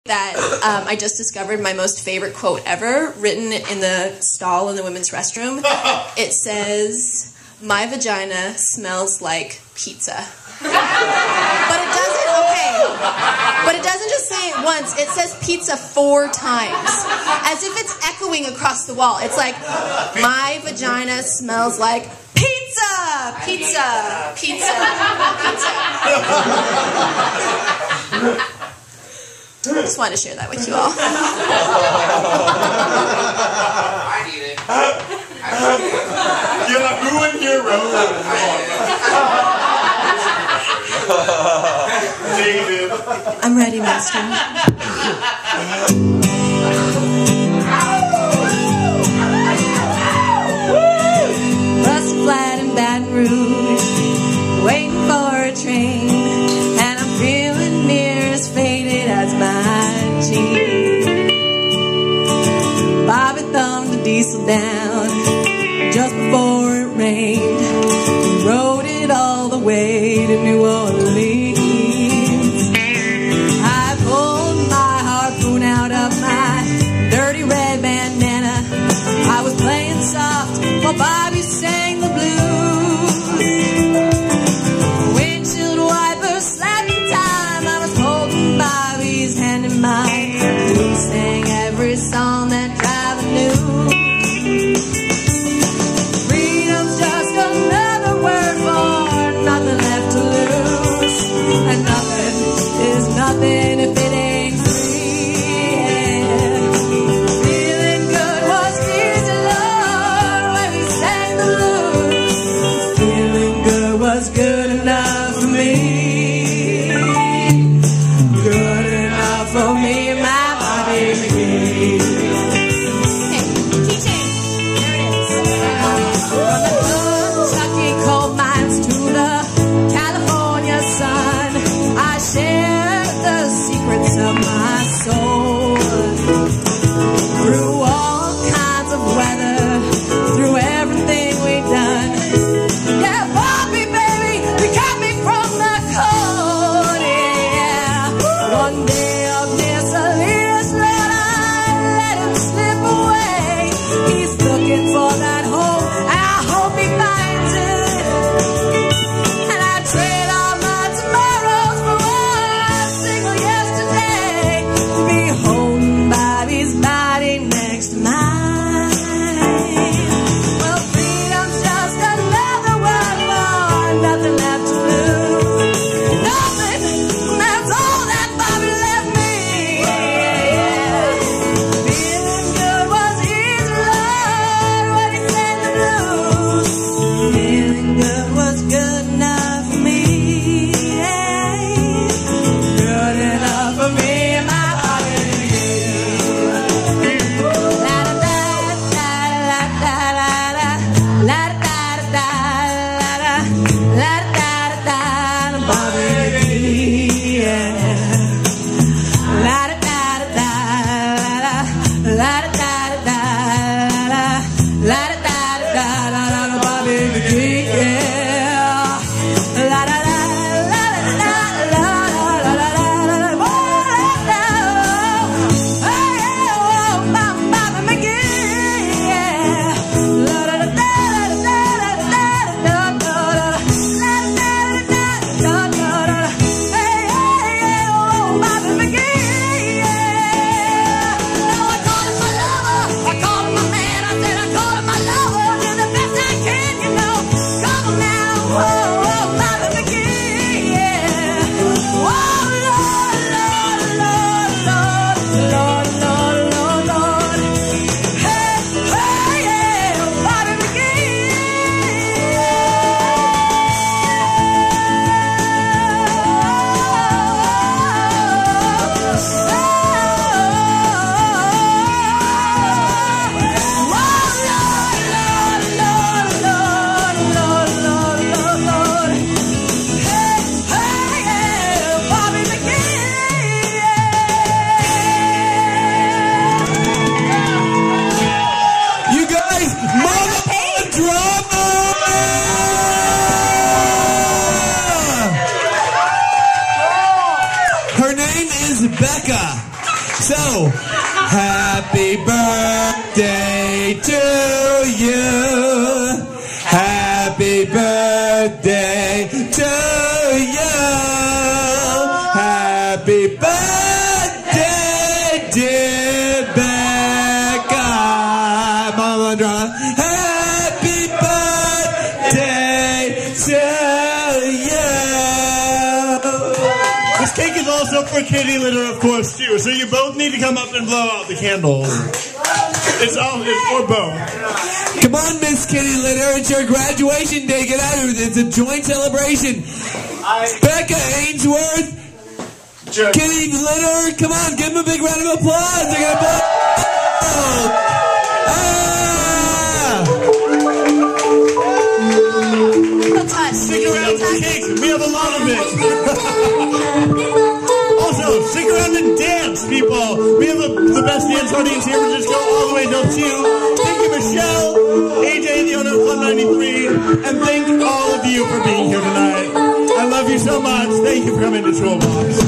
that I just discovered my most favorite quote ever, written in the stall in the women's restroom. It says, "My vagina smells like pizza." But it doesn't, okay, but it doesn't just say it once, it says pizza 4 times, as if it's echoing across the wall. It's like, "My vagina smells like pizza, pizza, pizza, pizza." I just wanted to share that with you all. I need it. You're like, who in here wrote that? David. I'm ready, Master. Busted flat in Baton Rouge, waiting for a train, and I'm feeling near as faded as my jeans. Bobbie thumbed the diesel down just before it rained, and rode it all the way to New Orleans. I pulled my harpoon out of my dirty red bandana. I was playing soft while Bobbie sang the blues. Windshield wipers slapped in time. I was holding Bobbie's hand in mine. We sang every song that driver knew. Freedom's just another word for nothing left to lose. And nothing is nothing if it ain't free. Yeah. Feeling good was easy, Lord, when we sang the blues. Feeling good was good enough for me. Good enough for me, my Bobbie McGee. Hey, teaching. There it is. From the Kentucky coal mines to the California sun, I shared the secrets of my soul. Through all kinds of weather, through everything we've done. Yeah, Bobbie, baby, you got me from the cold, yeah. One day of miscellaneous, Lord, I let him slip away. He's looking for that home, and I hope he finds it. And I trade all my tomorrows for one single yesterday. So, happy birthday to you. Happy birthday to you. Happy birthday, dear Becca. Mama Donna. Happy birthday to you. This cake is also for kitty litter, of course, too. So you both need to come up and blow out the candles. It's for both. Come on, Miss Kitty Litter. It's your graduation day. Get out of here. It's a joint celebration. Becca Ainsworth, Kitty Litter. Come on, give them a big round of applause. They're gonna blow. Stick around for the cake. We have a lot of it. Also, stick around and dance, people. We have the best dance audience here. We'll just go all the way till 2. Thank you, Michelle, AJ, the owner of Club 93, and thank all of you for being here tonight. I love you so much. Thank you for coming to Toolbox.